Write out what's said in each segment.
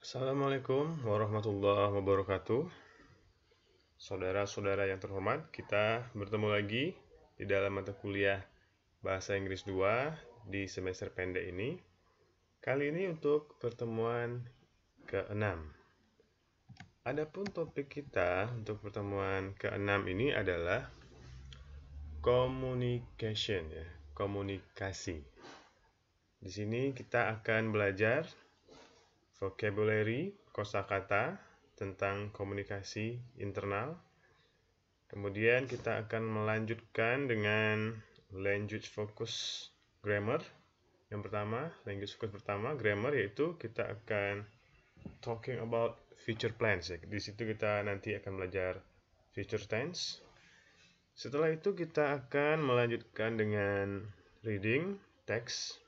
Assalamualaikum warahmatullahi wabarakatuh. Saudara-saudara yang terhormat, kita bertemu lagi di dalam mata kuliah Bahasa Inggris 2 di semester pendek ini. Kali ini untuk pertemuan ke-6. Adapun topik kita untuk pertemuan ke-6 ini adalah communication, ya, komunikasi. Di sini kita akan belajar vocabulary, kosakata tentang komunikasi internal. Kemudian kita akan melanjutkan dengan language focus grammar. Yang pertama, language focus pertama, grammar, yaitu kita akan talking about future plans. Di situ kita nanti akan belajar future tense. Setelah itu kita akan melanjutkan dengan reading, text,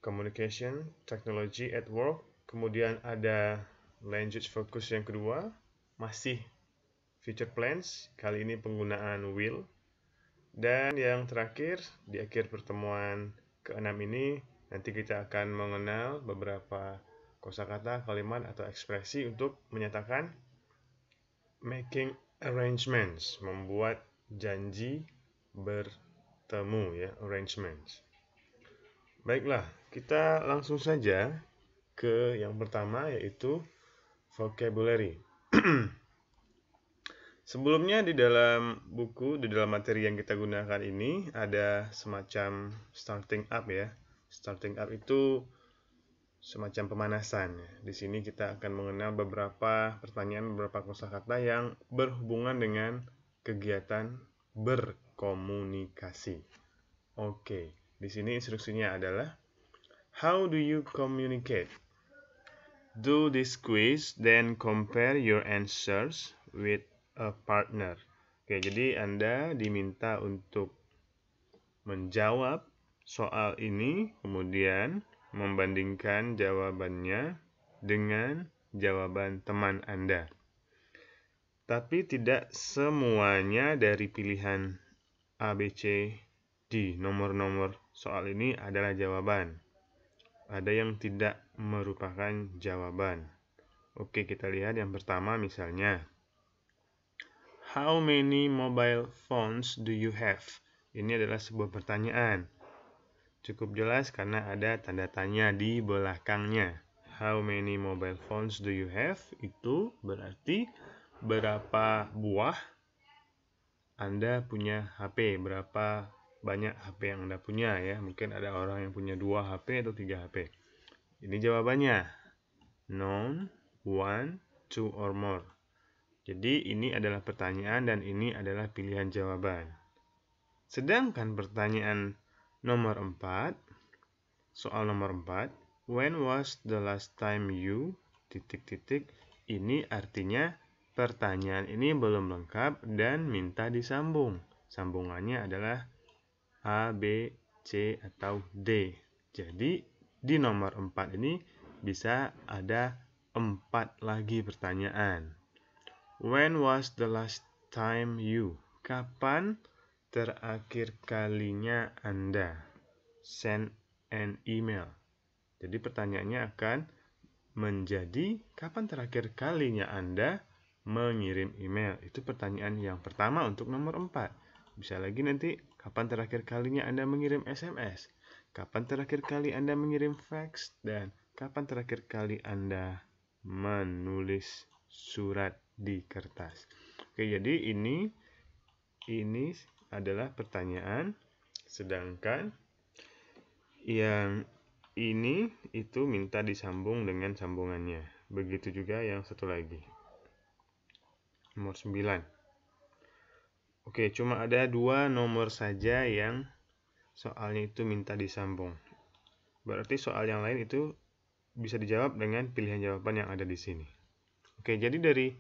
communication, technology at work. Kemudian ada language focus yang kedua, masih future plans, kali ini penggunaan will. Dan yang terakhir, di akhir pertemuan ke-6 ini, nanti kita akan mengenal beberapa kosakata, kalimat, atau ekspresi untuk menyatakan making arrangements, membuat janji bertemu, ya, arrangements. Baiklah, kita langsung saja ke yang pertama, yaitu vocabulary. Sebelumnya di dalam buku, di dalam materi yang kita gunakan ini ada semacam starting up, ya. Starting up itu semacam pemanasan. Di sini kita akan mengenal beberapa pertanyaan, beberapa kosakata yang berhubungan dengan kegiatan berkomunikasi. Oke, di sini instruksinya adalah how do you communicate? Do this quiz, then compare your answers with a partner. Oke, jadi Anda diminta untuk menjawab soal ini, kemudian membandingkan jawabannya dengan jawaban teman Anda. Tapi tidak semuanya dari pilihan A, B, C, D. Nomor-nomor soal ini adalah jawaban. Ada yang tidak merupakan jawaban. Oke, kita lihat yang pertama misalnya. How many mobile phones do you have? Ini adalah sebuah pertanyaan. Cukup jelas karena ada tanda tanya di belakangnya. How many mobile phones do you have? Itu berarti berapa buah Anda punya HP, berapa banyak HP yang Anda punya, ya. Mungkin ada orang yang punya 2 HP atau 3 HP. Ini jawabannya. None, 1, 2 or more. Jadi ini adalah pertanyaan dan ini adalah pilihan jawaban. Sedangkan pertanyaan nomor 4, soal nomor 4, when was the last time you ... Ini artinya pertanyaan ini belum lengkap dan minta disambung. Sambungannya adalah A, B, C, atau D. Jadi di nomor 4 ini bisa ada 4 lagi pertanyaan. When was the last time you? Kapan terakhir kalinya Anda send an email? Jadi pertanyaannya akan menjadi kapan terakhir kalinya Anda mengirim email. Itu pertanyaan yang pertama untuk nomor 4. Bisa lagi nanti, kapan terakhir kalinya Anda mengirim SMS? Kapan terakhir kali Anda mengirim fax? Dan kapan terakhir kali Anda menulis surat di kertas? Oke, jadi ini adalah pertanyaan, sedangkan yang ini itu minta disambung dengan sambungannya. Begitu juga yang satu lagi. Nomor 9. Oke, cuma ada 2 nomor saja yang soalnya itu minta disambung. Berarti soal yang lain itu bisa dijawab dengan pilihan jawaban yang ada di sini. Oke, jadi dari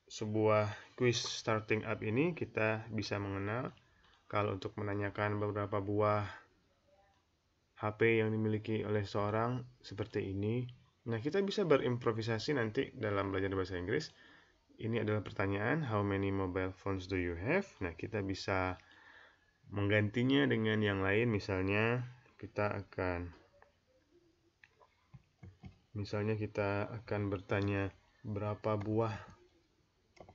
sebuah quiz starting up ini kita bisa mengenal kalau untuk menanyakan beberapa buah HP yang dimiliki oleh seorang seperti ini. Nah, kita bisa berimprovisasi nanti dalam belajar bahasa Inggris. Ini adalah pertanyaan, how many mobile phones do you have? Nah, kita bisa menggantinya dengan yang lain. Misalnya, kita akan Misalnya kita akan bertanya berapa buah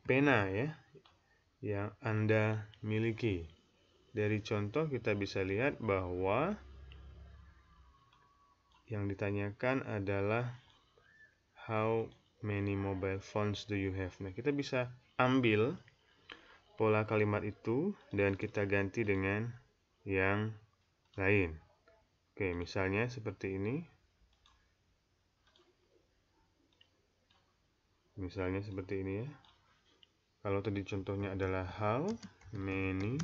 pena ya yang Anda miliki. Dari contoh kita bisa lihat bahwa yang ditanyakan adalah how many mobile phones do you have. Nah, kita bisa ambil pola kalimat itu dan kita ganti dengan yang lain. Oke, misalnya seperti ini. Misalnya seperti ini ya. Kalau tadi contohnya adalah how many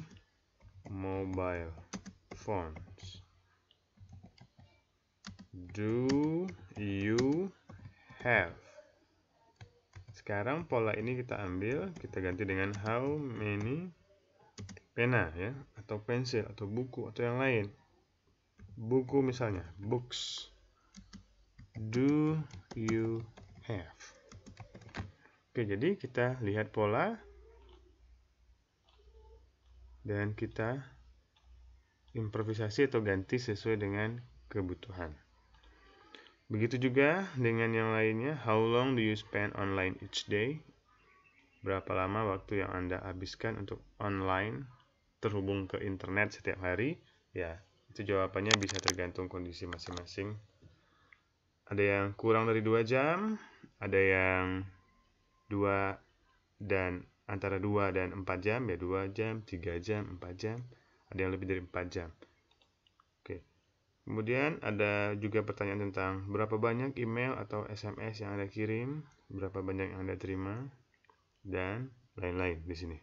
mobile phones do you have? Sekarang pola ini kita ambil, kita ganti dengan how many pena ya, atau pensil, atau buku, atau yang lain. Buku misalnya, books do you have? Oke, jadi kita lihat pola dan kita improvisasi atau ganti sesuai dengan kebutuhan. Begitu juga dengan yang lainnya, how long do you spend online each day? Berapa lama waktu yang Anda habiskan untuk online, terhubung ke internet setiap hari? Ya, itu jawabannya bisa tergantung kondisi masing-masing. Ada yang kurang dari 2 jam, ada yang antara 2 dan 4 jam, ya 2 jam, 3 jam, 4 jam, ada yang lebih dari 4 jam. Oke. Kemudian ada juga pertanyaan tentang berapa banyak email atau SMS yang Anda kirim, berapa banyak yang Anda terima, dan lain-lain di sini.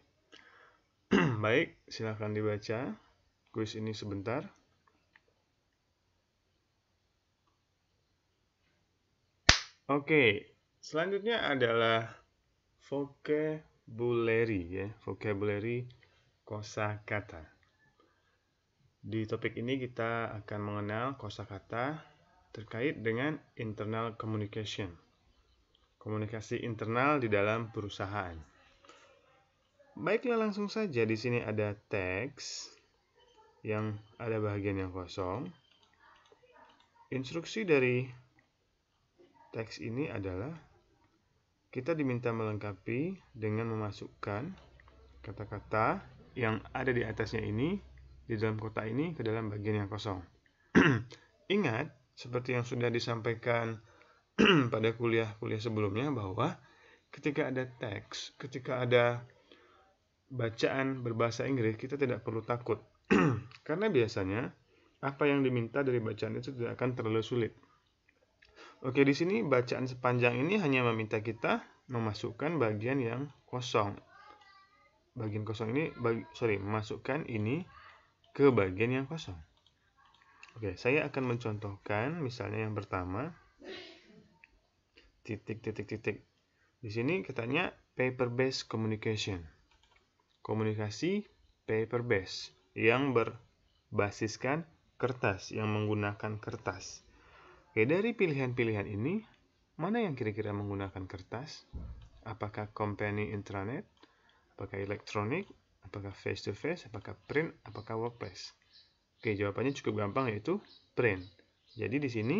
Baik, silahkan dibaca kuis ini sebentar. Oke, selanjutnya adalah vocabulary ya, vocabulary kosakata. Di topik ini kita akan mengenal kosakata terkait dengan internal communication. Komunikasi internal di dalam perusahaan. Baiklah, langsung saja di sini ada teks yang ada bagian yang kosong. Instruksi dari teks ini adalah kita diminta melengkapi dengan memasukkan kata-kata yang ada di atasnya ini di dalam kotak ini ke dalam bagian yang kosong. Ingat, seperti yang sudah disampaikan pada kuliah-kuliah sebelumnya, bahwa ketika ada teks, ketika ada bacaan berbahasa Inggris, kita tidak perlu takut. Karena biasanya apa yang diminta dari bacaan itu tidak akan terlalu sulit. Oke, di sini bacaan sepanjang ini hanya meminta kita memasukkan bagian yang kosong. Bagian kosong ini, masukkan ini ke bagian yang kosong. Oke, saya akan mencontohkan misalnya yang pertama, titik. Di sini katanya paper-based communication. Komunikasi paper-based yang berbasiskan kertas, yang menggunakan kertas. Oke, dari pilihan-pilihan ini, mana yang kira-kira menggunakan kertas? Apakah company intranet? Apakah elektronik? Apakah face-to-face? Apakah print? Apakah workplace? Oke, jawabannya cukup gampang, yaitu print. Jadi di sini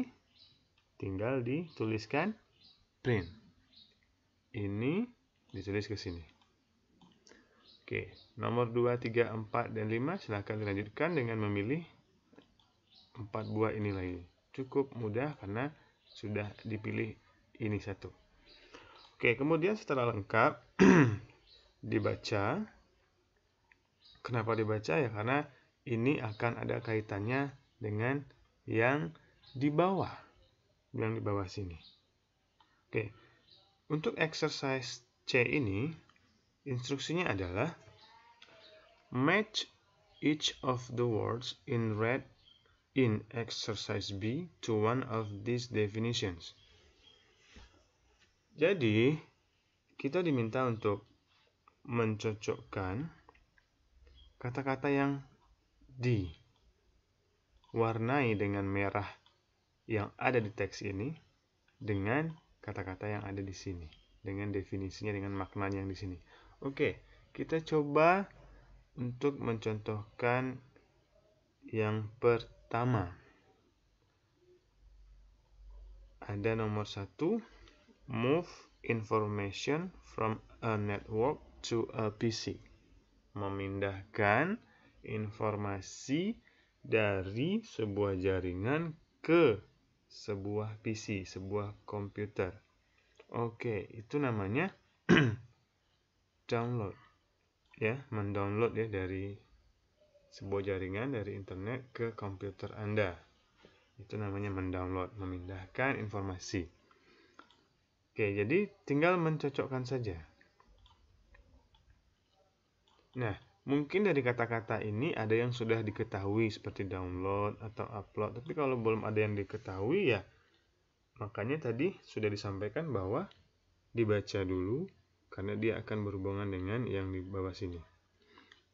tinggal dituliskan print. Ini ditulis ke sini. Oke, nomor 2, 3, 4, dan 5 silahkan dilanjutkan dengan memilih 4 buah ini lagi. Cukup mudah karena sudah dipilih ini satu. Oke, kemudian setelah lengkap dibaca. Kenapa dibaca? Ya karena ini akan ada kaitannya dengan yang di bawah. Yang di bawah sini. Oke. Untuk exercise C ini, instruksinya adalah match each of the words in red in exercise B to one of these definitions. Jadi, kita diminta untuk mencocokkan kata-kata yang diwarnai dengan merah yang ada di teks ini dengan kata-kata yang ada di sini, dengan definisinya, dengan maknanya yang di sini. Oke, kita coba untuk mencontohkan yang pertama. ada nomor 1, move information from a network to a PC. Memindahkan informasi dari sebuah jaringan ke sebuah PC, sebuah komputer. Oke, itu namanya download. Ya, mendownload ya dari sebuah jaringan dari internet ke komputer Anda. Itu namanya mendownload, memindahkan informasi. Oke, jadi tinggal mencocokkan saja. Nah, mungkin dari kata-kata ini ada yang sudah diketahui seperti download atau upload. Tapi kalau belum ada yang diketahui ya, makanya tadi sudah disampaikan bahwa dibaca dulu karena dia akan berhubungan dengan yang di bawah sini.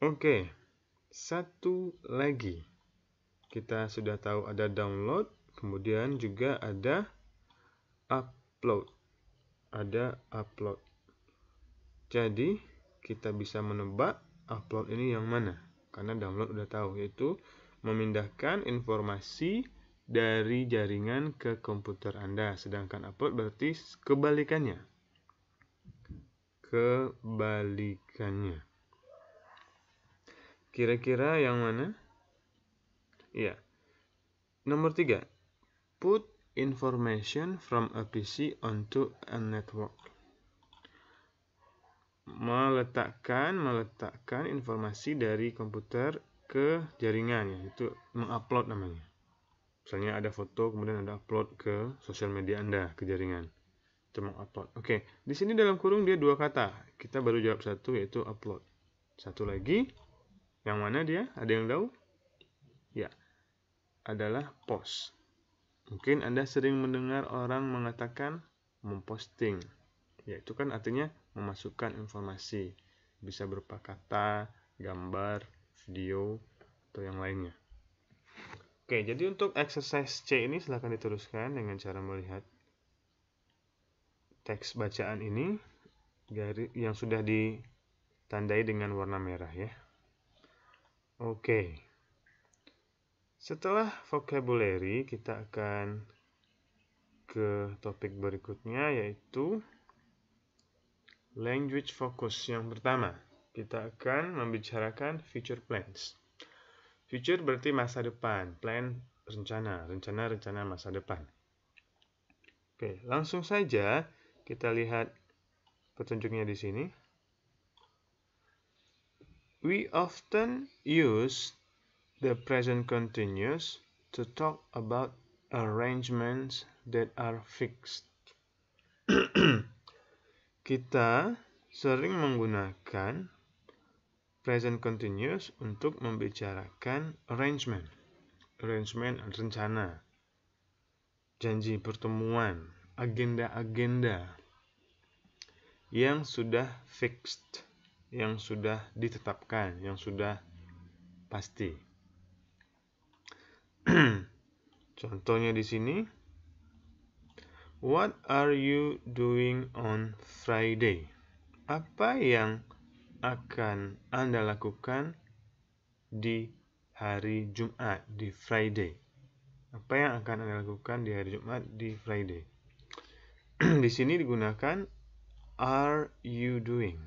Oke, satu lagi. Kita sudah tahu ada download, kemudian juga ada upload. Ada upload. Jadi, kita bisa menebak upload ini yang mana? Karena download udah tahu, yaitu memindahkan informasi dari jaringan ke komputer Anda. Sedangkan upload berarti kebalikannya. Kebalikannya. Kira-kira yang mana? Ya. Nomor 3. Put information from a PC onto a network. Meletakkan informasi dari komputer ke jaringan, yaitu mengupload namanya. Misalnya ada foto, kemudian ada upload ke sosial media Anda, ke jaringan. Itu mengupload. Oke, di sini dalam kurung dia 2 kata. Kita baru jawab 1, yaitu upload. Satu lagi, yang mana dia? Ada yang tahu? Ya, adalah post. Mungkin Anda sering mendengar orang mengatakan memposting. Ya, itu kan artinya memasukkan informasi. Bisa berupa kata, gambar, video, atau yang lainnya. Oke, jadi untuk exercise C ini silakan diteruskan dengan cara melihat teks bacaan ini yang sudah ditandai dengan warna merah ya. Oke. Setelah vocabulary, kita akan ke topik berikutnya, yaitu language focus. Yang pertama, kita akan membicarakan future plans. Future berarti masa depan, plan rencana masa depan. Oke, langsung saja kita lihat petunjuknya di sini. We often use the present continuous to talk about arrangements that are fixed. Kita sering menggunakan present continuous untuk membicarakan arrangement, rencana, janji pertemuan, agenda-agenda yang sudah fixed, yang sudah ditetapkan, yang sudah pasti. Contohnya di sini, what are you doing on Friday? Apa yang akan Anda lakukan di hari Jumat, di Friday? Apa yang akan Anda lakukan di hari Jumat, di Friday? Di sini digunakan are you doing?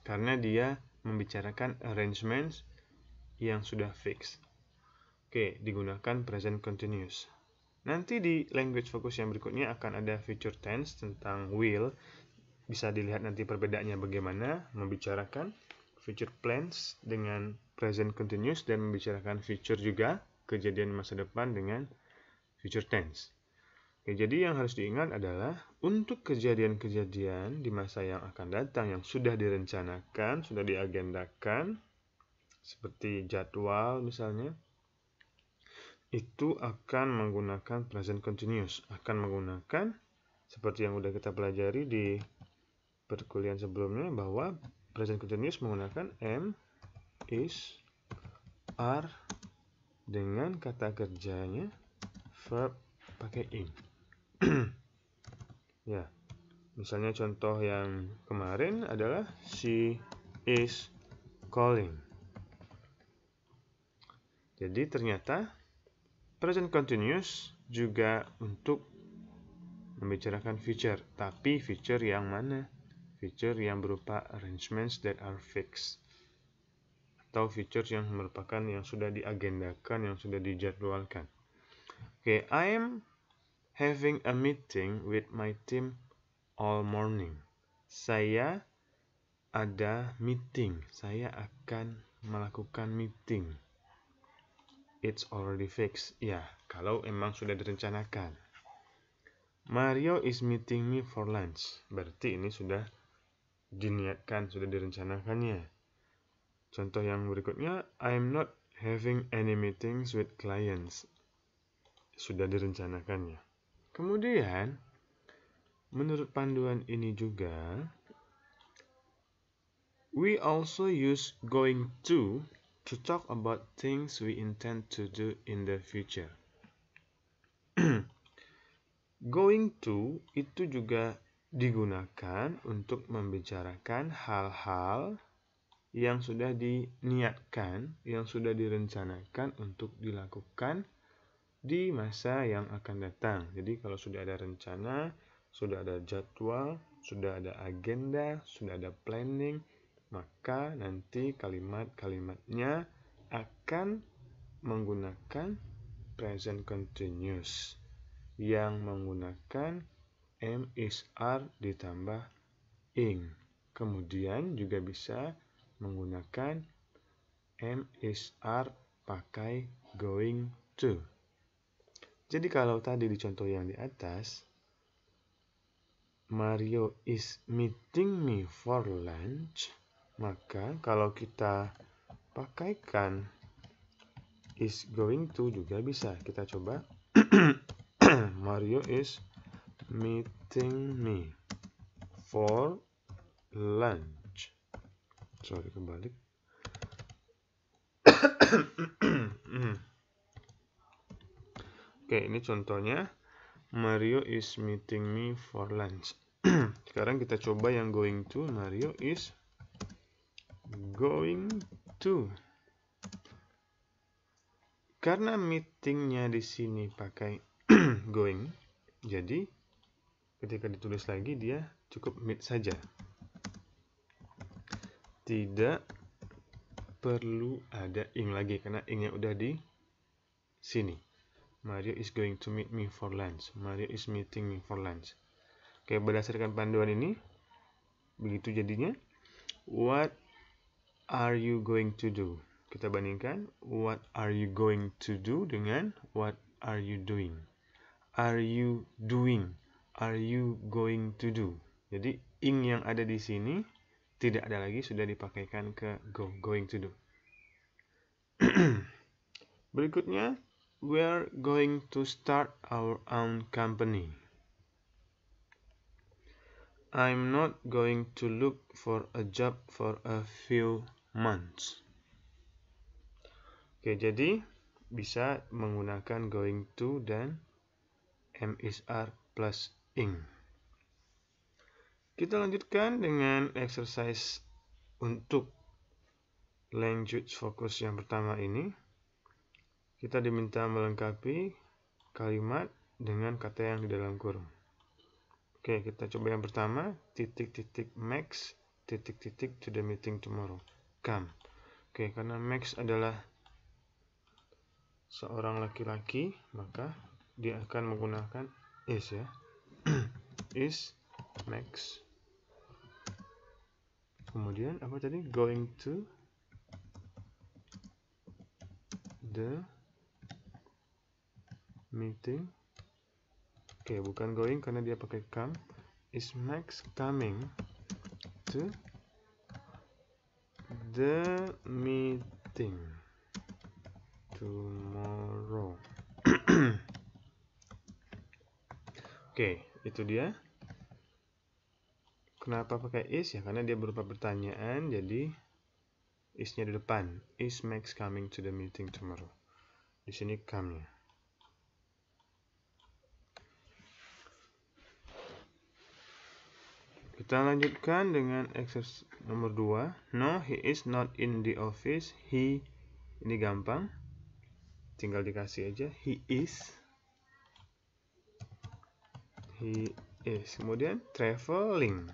Karena dia membicarakan arrangements yang sudah fix. Oke, digunakan present continuous. Nanti di language focus yang berikutnya akan ada future tense tentang will. Bisa dilihat nanti perbedaannya bagaimana membicarakan future plans dengan present continuous dan membicarakan future juga, kejadian masa depan dengan future tense. Oke, jadi yang harus diingat adalah untuk kejadian-kejadian di masa yang akan datang yang sudah direncanakan, sudah diagendakan, seperti jadwal misalnya, itu akan menggunakan present continuous, akan menggunakan seperti yang sudah kita pelajari di perkuliahan sebelumnya bahwa present continuous menggunakan am, is, are dengan kata kerjanya verb pakai ing. Ya, misalnya contoh yang kemarin adalah she is calling. Jadi ternyata present continuous juga untuk membicarakan future, tapi future yang mana? Future yang berupa arrangements that are fixed, atau future yang merupakan yang sudah diagendakan, yang sudah dijadwalkan. Okay, I am having a meeting with my team all morning. Saya ada meeting, saya akan melakukan meeting. It's already fixed. Ya, kalau emang sudah direncanakan. Mario is meeting me for lunch. Berarti ini sudah diniatkan, sudah direncanakannya. Contoh yang berikutnya, I'm not having any meetings with clients. Sudah direncanakannya. Kemudian, menurut panduan ini juga, we also use going to talk about things we intend to do in the future. Going to itu juga digunakan untuk membicarakan hal-hal yang sudah diniatkan, yang sudah direncanakan untuk dilakukan di masa yang akan datang. Jadi kalau sudah ada rencana, sudah ada jadwal, sudah ada agenda, sudah ada planning, maka nanti kalimat-kalimatnya akan menggunakan present continuous yang menggunakan am is are ditambah ing. Kemudian juga bisa menggunakan am is are pakai going to. Jadi kalau tadi di contoh yang di atas, Mario is meeting me for lunch, maka kalau kita pakaikan is going to juga bisa. Kita coba. Mario is meeting me for lunch. Sorry, kebalik. Oke, ini contohnya. Mario is meeting me for lunch. Sekarang kita coba yang going to. Mario is going to. Karena meetingnya di sini pakai going, jadi ketika ditulis lagi dia cukup meet saja. Tidak perlu ada ing lagi karena ingnya udah di sini. Mario is going to meet me for lunch. Mario is meeting me for lunch. Oke, berdasarkan panduan ini, begitu jadinya. What are you going to do? Kita bandingkan what are you going to do dengan what are you doing. Are you doing? Are you going to do? Jadi ing yang ada di sini tidak ada lagi, sudah dipakaikan ke going to do. Berikutnya, we're going to start our own company. I'm not going to look for a job for a few months. Oke, jadi bisa menggunakan going to dan am is are plus ing. Kita lanjutkan dengan exercise untuk language focus yang pertama ini. Kita diminta melengkapi kalimat dengan kata yang di dalam kurung. Oke, kita coba yang pertama. Max to the meeting tomorrow. Come. Oke, karena Max adalah seorang laki-laki, maka dia akan menggunakan is ya. Is Max. Kemudian apa tadi? Going to the meeting. Oke, bukan going karena dia pakai come. Is Max coming to the meeting tomorrow? Oke, itu dia. Kenapa pakai is? Ya, karena dia berupa pertanyaan, jadi is-nya di depan. Is Max coming to the meeting tomorrow? Di sini come-nya. Kita lanjutkan dengan exercise nomor 2. No, he is not in the office. He, ini gampang. Tinggal dikasih aja. He is. He is. Kemudian traveling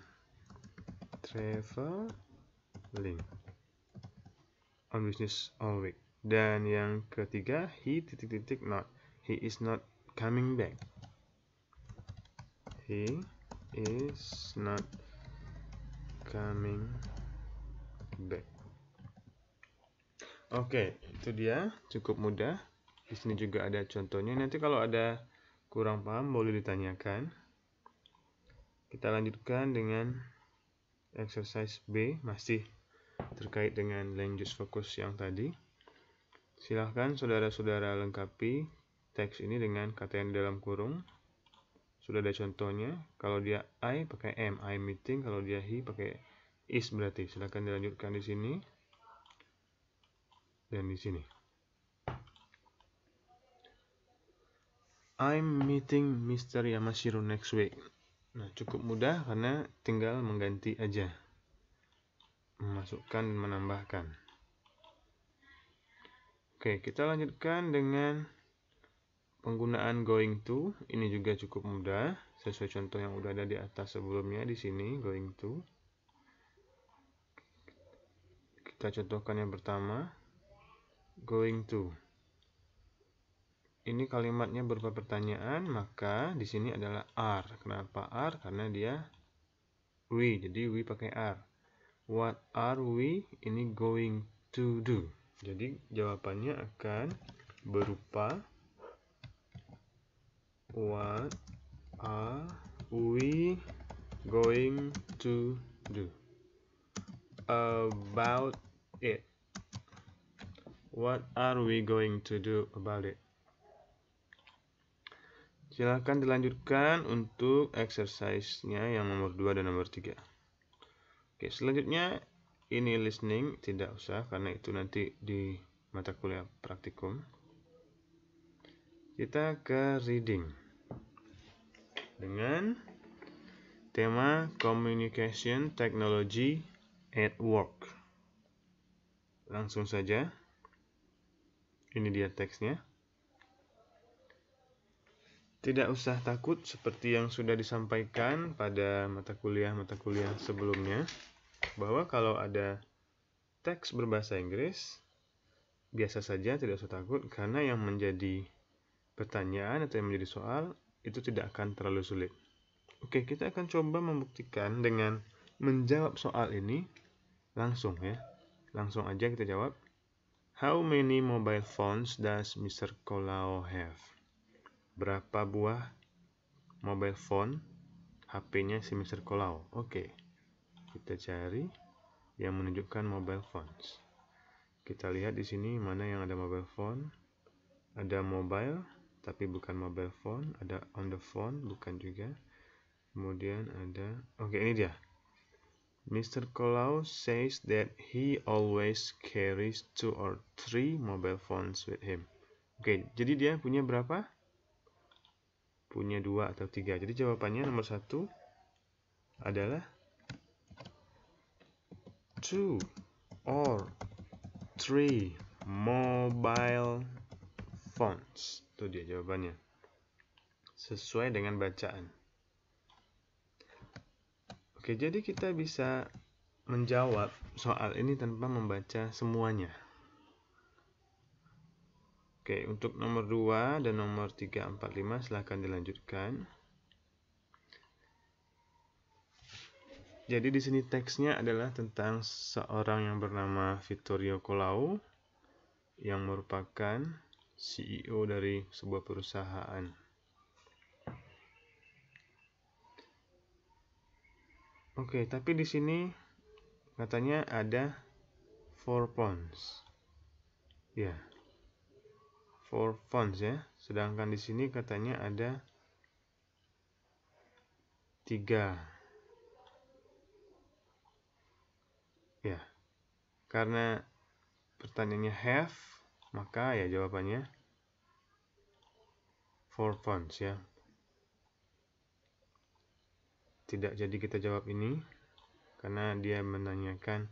on business all week. Dan yang ketiga, he not. He is not coming back. He is not coming back. Oke, itu dia, cukup mudah. Di sini juga ada contohnya. Nanti kalau ada kurang paham boleh ditanyakan. Kita lanjutkan dengan exercise B, masih terkait dengan language focus yang tadi. Silahkan saudara-saudara lengkapi teks ini dengan kata yang di dalam kurung. Sudah ada contohnya. Kalau dia I pakai am, I meeting. Kalau dia he pakai is berarti. Silahkan dilanjutkan di sini dan di sini. I'm meeting Mr. Yamashiro next week. Nah, cukup mudah karena tinggal mengganti aja. Memasukkan dan menambahkan. Oke, kita lanjutkan dengan penggunaan going to. Ini juga cukup mudah, sesuai contoh yang udah ada di atas sebelumnya di sini, going to. Kita contohkan yang pertama, going to. Ini kalimatnya berupa pertanyaan, maka di sini adalah are. Kenapa are? Karena dia we, jadi we pakai are. What are we? Ini going to do. Jadi jawabannya akan berupa what are we going to do about it? What are we going to do about it? Silahkan dilanjutkan untuk exercise-nya yang nomor 2 dan nomor 3. Oke, selanjutnya ini listening, tidak usah karena itu nanti di mata kuliah praktikum. Kita ke reading dengan tema Communication Technology at Work. Langsung saja, ini dia teksnya. Tidak usah takut seperti yang sudah disampaikan pada mata kuliah sebelumnya, bahwa kalau ada teks berbahasa Inggris, biasa saja, tidak usah takut, karena yang menjadi pertanyaan atau yang menjadi soal itu tidak akan terlalu sulit. Oke, kita akan coba membuktikan dengan menjawab soal ini langsung ya. Langsung aja kita jawab. How many mobile phones does Mr. Kolao have? Berapa buah mobile phone HP-nya si Mr. Kolao? Oke. Kita cari yang menunjukkan mobile phones. Kita lihat di sini mana yang ada mobile phone. Ada mobile tapi bukan mobile phone, ada on the phone bukan juga. Kemudian ada, oke, ini dia. Mr. Kolao says that he always carries 2 or 3 mobile phones with him. Oke, jadi dia punya berapa? Punya 2 atau 3. Jadi jawabannya nomor 1 adalah 2 or 3 mobile phones. Itu dia jawabannya. Sesuai dengan bacaan. Oke, jadi kita bisa menjawab soal ini tanpa membaca semuanya. Oke, untuk nomor 2 dan nomor 3, 4, 5 silahkan dilanjutkan. Jadi di sini teksnya adalah tentang seorang yang bernama Vittorio Kolao yang merupakan CEO dari sebuah perusahaan. Oke, tapi di sini katanya ada 4 phones. Ya. 4 phones ya. Sedangkan di sini katanya ada 3. Ya. Karena pertanyaannya have, maka ya jawabannya 4 phones ya. Tidak jadi kita jawab ini karena dia menanyakan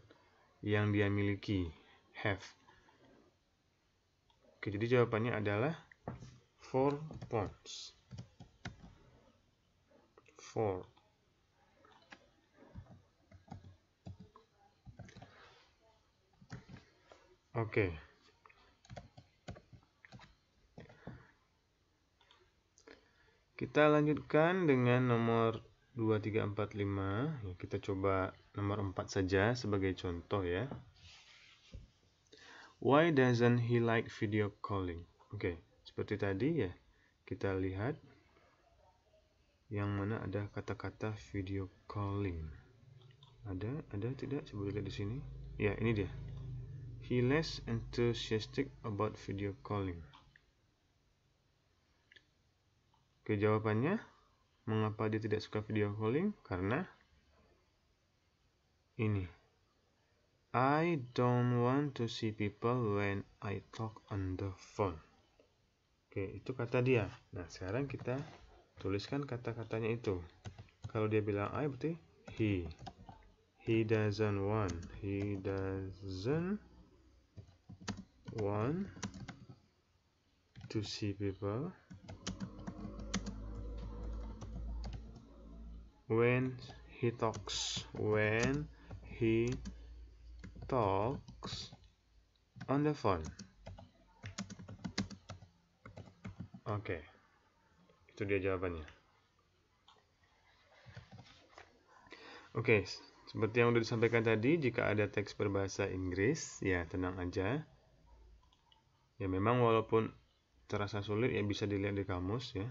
yang dia miliki, have. Oke, jadi jawabannya adalah 4 phones. 4. Oke. Kita lanjutkan dengan nomor 2, 3, 4, 5. Ya, kita coba nomor 4 saja sebagai contoh ya. Why doesn't he like video calling? Oke, seperti tadi ya. Kita lihat yang mana ada kata-kata video calling. Ada tidak? Coba lihat di sini. Ya, ini dia. He less enthusiastic about video calling. Oke, jawabannya, mengapa dia tidak suka video calling? Karena ini. I don't want to see people when I talk on the phone. Oke, itu kata dia. Nah, sekarang kita tuliskan kata-katanya itu. Kalau dia bilang I, berarti he. He doesn't want. He doesn't want to see people when he talks. When he talks on the phone. Oke, itu dia jawabannya. Oke, seperti yang sudah disampaikan tadi, jika ada teks berbahasa Inggris, ya tenang aja. Ya memang walaupun terasa sulit, ya bisa dilihat di kamus ya.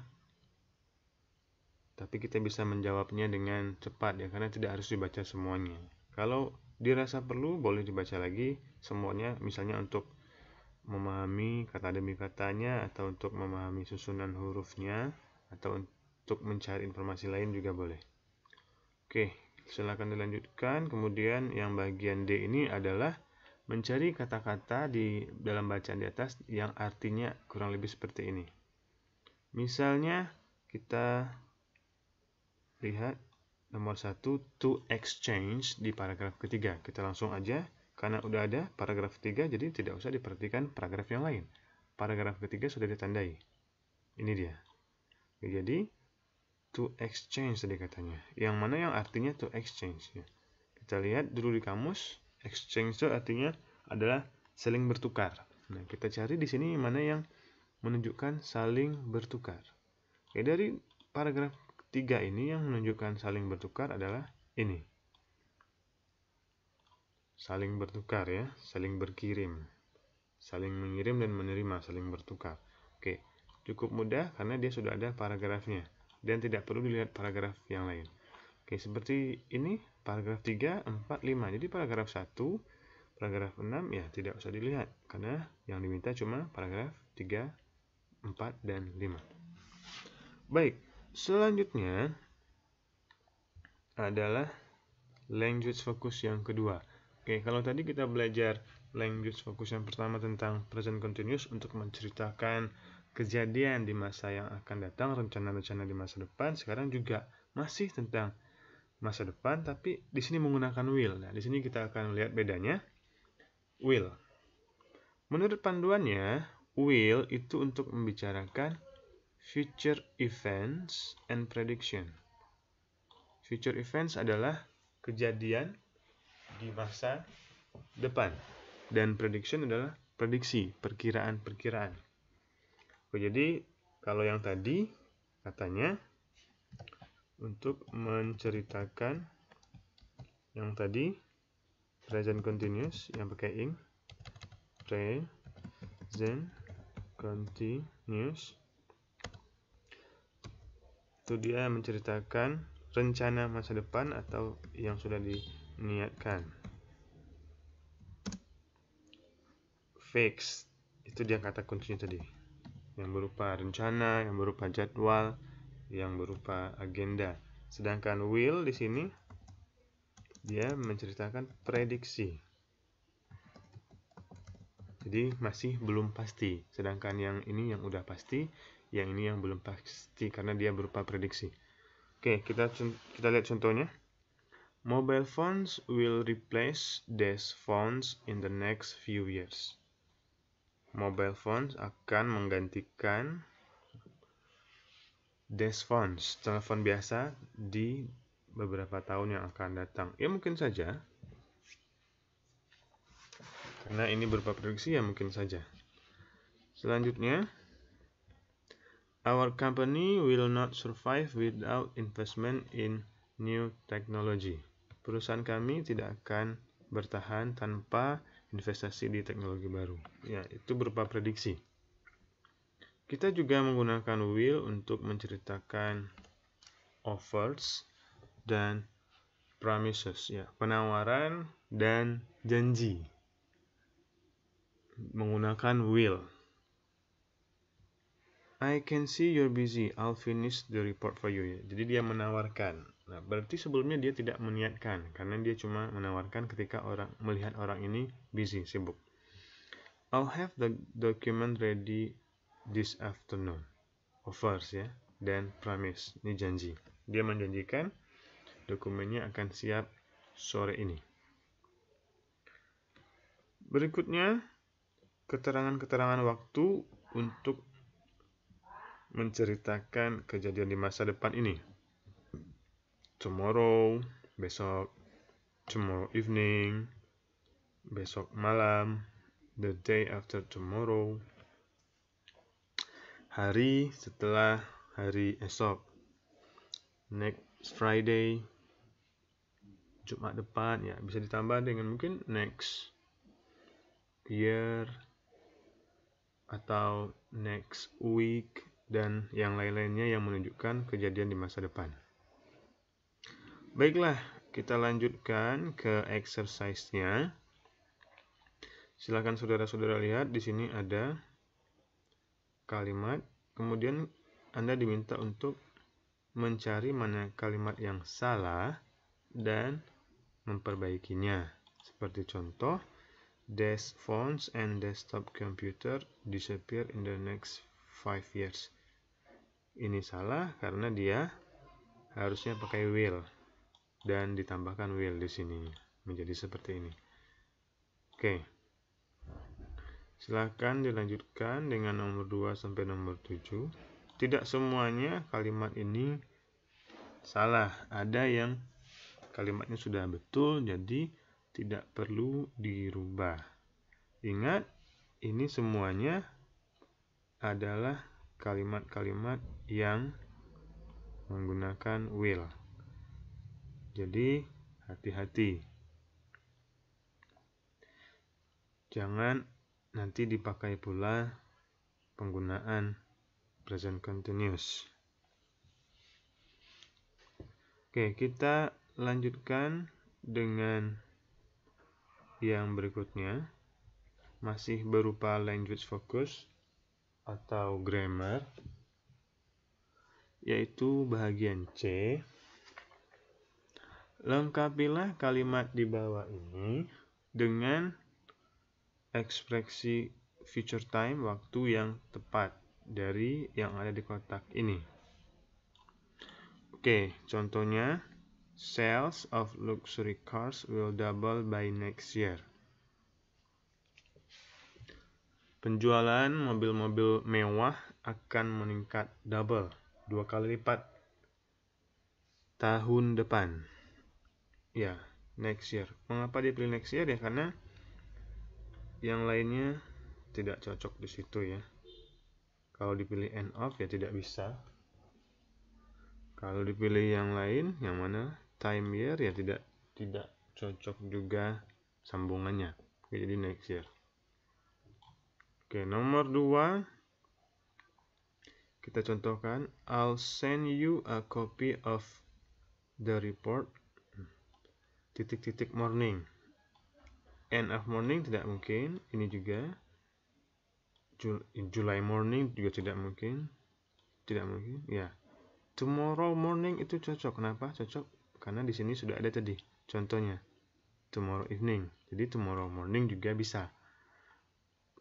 Tapi kita bisa menjawabnya dengan cepat ya, karena tidak harus dibaca semuanya. Kalau dirasa perlu, boleh dibaca lagi semuanya, misalnya untuk memahami kata demi katanya, atau untuk memahami susunan hurufnya, atau untuk mencari informasi lain juga boleh. Oke, silakan dilanjutkan. Kemudian yang bagian D ini adalah mencari kata-kata di dalam bacaan di atas yang artinya kurang lebih seperti ini. Misalnya kita lihat nomor 1, to exchange di paragraf ketiga. Kita langsung aja, karena udah ada paragraf ketiga, jadi tidak usah diperhatikan paragraf yang lain. Paragraf ketiga sudah ditandai. Ini dia. Jadi, to exchange tadi katanya. Yang mana yang artinya to exchange? Ya. Kita lihat dulu di kamus. Exchange itu artinya adalah saling bertukar. Nah, kita cari di sini mana yang menunjukkan saling bertukar. Oke, dari paragraf 3 ini yang menunjukkan saling bertukar adalah ini. Saling bertukar ya, saling berkirim. Saling mengirim dan menerima, saling bertukar. Oke, cukup mudah karena dia sudah ada paragrafnya. Dan tidak perlu dilihat paragraf yang lain. Oke, seperti ini, paragraf 3, 4, 5. Jadi paragraf 1, paragraf 6, ya tidak usah dilihat. Karena yang diminta cuma paragraf 3, 4, dan 5. Baik. Selanjutnya adalah language focus yang kedua. Oke, kalau tadi kita belajar language focus yang pertama tentang present continuous untuk menceritakan kejadian di masa yang akan datang, rencana-rencana di masa depan. Sekarang juga masih tentang masa depan, tapi di sini menggunakan will. Nah, di sini kita akan lihat bedanya. Will. Menurut panduannya, will itu untuk membicarakan future events and prediction. Future events adalah kejadian di masa depan. Dan prediction adalah prediksi, perkiraan-perkiraan. Jadi, kalau yang tadi katanya untuk menceritakan yang tadi present continuous yang pakai ing, present continuous, itu dia menceritakan rencana masa depan atau yang sudah diniatkan. Fix, itu dia kata kuncinya tadi. Yang berupa rencana, yang berupa jadwal, yang berupa agenda. Sedangkan will di sini dia menceritakan prediksi. Jadi masih belum pasti. Sedangkan yang ini yang udah pasti, yang ini yang belum pasti karena dia berupa prediksi. Oke, kita lihat contohnya. Mobile phones will replace desk phones in the next few years. Mobile phones akan menggantikan desk phones, telepon biasa di beberapa tahun yang akan datang. Ya mungkin saja, karena ini berupa prediksi ya mungkin saja. Selanjutnya, our company will not survive without investment in new technology. Perusahaan kami tidak akan bertahan tanpa investasi di teknologi baru. Ya, itu berupa prediksi. Kita juga menggunakan will untuk menceritakan offers dan promises, ya, penawaran dan janji. Menggunakan will. I can see you're busy. I'll finish the report for you. Ya. Jadi dia menawarkan. Nah, berarti sebelumnya dia tidak meniatkan, karena dia cuma menawarkan ketika melihat orang ini busy, sibuk. I'll have the document ready this afternoon. Offers ya, dan promise. Ini janji. Dia menjanjikan dokumennya akan siap sore ini. Berikutnya, keterangan-keterangan waktu untuk menceritakan kejadian di masa depan ini. Tomorrow, besok, tomorrow evening, besok malam, the day after tomorrow, hari setelah hari esok, next Friday, Jumat depan, ya bisa ditambah dengan mungkin next year atau next week dan yang lain-lainnya yang menunjukkan kejadian di masa depan. Baiklah, kita lanjutkan ke exercise-nya. Silakan saudara-saudara lihat di sini ada kalimat, kemudian Anda diminta untuk mencari mana kalimat yang salah dan memperbaikinya. Seperti contoh, desk phones and desktop computer disappear in the next 5 years. Ini salah karena dia harusnya pakai will dan ditambahkan will di sini menjadi seperti ini. Oke. Silakan dilanjutkan dengan nomor 2 sampai nomor 7. Tidak semuanya kalimat ini salah. Ada yang kalimatnya sudah betul, jadi tidak perlu dirubah. Ingat, ini semuanya adalah kalimat-kalimat yang menggunakan will. Jadi, hati-hati. Jangan nanti dipakai pula penggunaan present continuous. Oke, kita lanjutkan dengan yang berikutnya. Masih berupa language focus atau grammar, yaitu bagian C. Lengkapilah kalimat di bawah ini dengan ekspresi future time, waktu yang tepat dari yang ada di kotak ini. Oke, contohnya, sales of luxury cars will double by next year. Penjualan mobil-mobil mewah akan meningkat double, 2 kali lipat tahun depan. Ya, next year. Mengapa dipilih next year ya? Karena yang lainnya tidak cocok di situ ya. Kalau dipilih end of ya tidak bisa. Kalau dipilih yang lain, yang mana time year ya tidak cocok juga sambungannya. Oke, jadi next year. Oke, nomor 2 kita contohkan, I'll send you a copy of the report morning. End of morning tidak mungkin, ini juga July morning juga tidak mungkin ya. Tomorrow morning itu cocok. Kenapa cocok? Karena di sini sudah ada tadi contohnya tomorrow evening, jadi tomorrow morning juga bisa.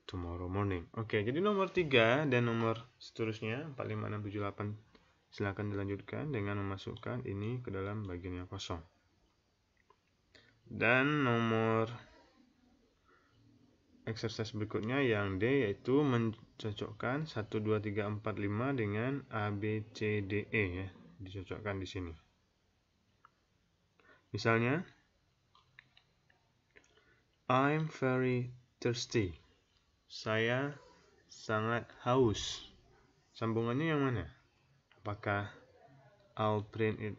Tomorrow morning. Oke, jadi nomor 3 dan nomor seterusnya 4, 5, 6, 7, 8 silakan dilanjutkan dengan memasukkan ini ke dalam bagian yang kosong. Dan nomor exercise berikutnya yang D, yaitu mencocokkan 1, 2, 3, 4, 5 dengan A, B, C, D, E ya. Dicocokkan di sini. Misalnya, I'm very thirsty. Saya sangat haus. Sambungannya yang mana? Apakah I'll print it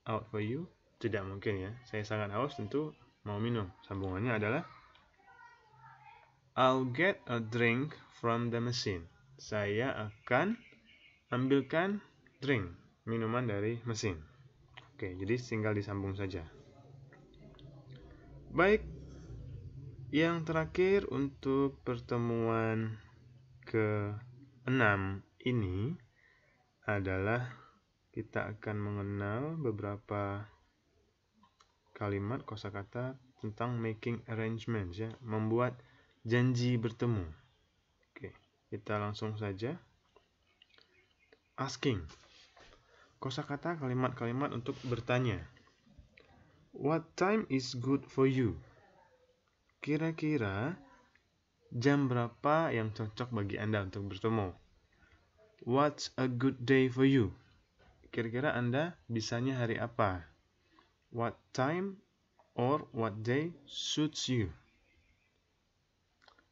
out for you? Tidak mungkin ya. Saya sangat haus, tentu mau minum. Sambungannya adalah I'll get a drink from the machine. Saya akan ambilkan drink, minuman dari mesin. Oke, jadi tinggal disambung saja. Baik, yang terakhir untuk pertemuan ke-6 ini adalah kita akan mengenal beberapa kalimat kosakata tentang making arrangements ya, membuat janji bertemu. Oke, kita langsung saja. Asking. Kosakata kalimat-kalimat untuk bertanya. What time is good for you? Kira-kira jam berapa yang cocok bagi Anda untuk bertemu? What's a good day for you? Kira-kira Anda bisanya hari apa? What time or what day suits you?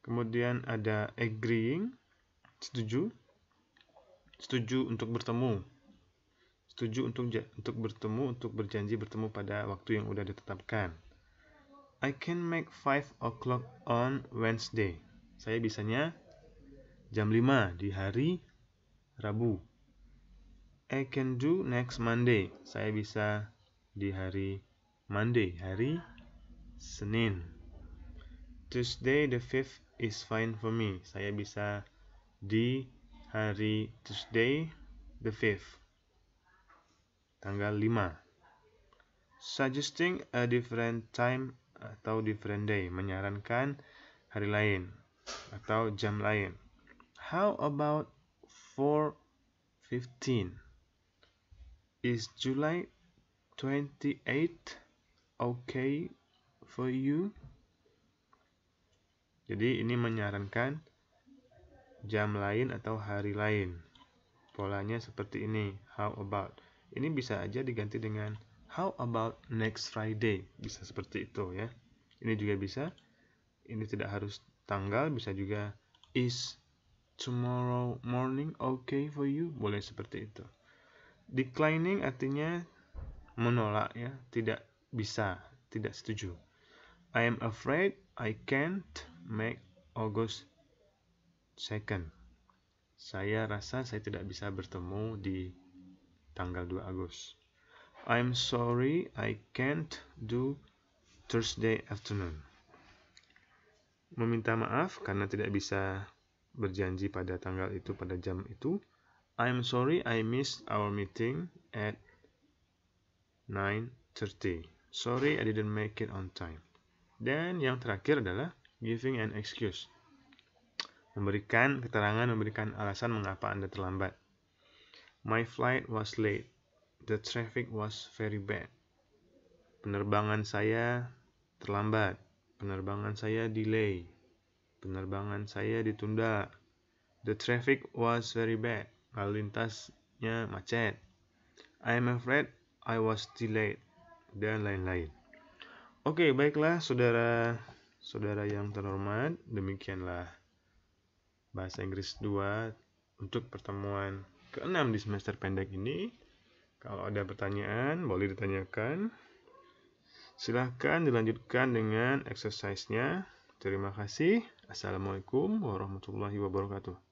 Kemudian ada agreeing, setuju. Setuju untuk bertemu. Setuju untuk bertemu, untuk berjanji bertemu pada waktu yang sudah ditetapkan. I can make 5 o'clock on Wednesday. Saya bisanya jam 5 di hari Rabu. I can do next Monday. Saya bisa di hari Monday, hari Senin. Tuesday the 5th is fine for me. Saya bisa di hari Tuesday the 5th, tanggal 5. Suggesting a different time atau different day, menyarankan hari lain atau jam lain. How about 4:15? Is July 28 okay for you? Jadi ini menyarankan jam lain atau hari lain. Polanya seperti ini. How about? Ini bisa aja diganti dengan how about next Friday? Bisa seperti itu ya. Ini juga bisa. Ini tidak harus tanggal, bisa juga is tomorrow morning okay for you? Boleh seperti itu. Declining artinya menolak ya, tidak bisa, tidak setuju. I am afraid I can't make August 2nd. Saya rasa saya tidak bisa bertemu di tanggal 2 Agustus. I'm sorry I can't do Thursday afternoon. Meminta maaf karena tidak bisa berjanji pada tanggal itu, pada jam itu. I'm sorry I missed our meeting at 9:30. Sorry I didn't make it on time. Dan yang terakhir adalah giving an excuse. Memberikan keterangan, memberikan alasan mengapa Anda terlambat. My flight was late. The traffic was very bad. Penerbangan saya terlambat. Penerbangan saya delay. Penerbangan saya ditunda. The traffic was very bad. Lalu lintasnya macet. I'm afraid I was delayed. Dan lain-lain. Oke, baiklah saudara yang terhormat. Demikianlah Bahasa Inggris 2 untuk pertemuan ke-6 di semester pendek ini. Kalau ada pertanyaan, boleh ditanyakan. Silahkan dilanjutkan dengan exercise-nya. Terima kasih. Assalamualaikum warahmatullahi wabarakatuh.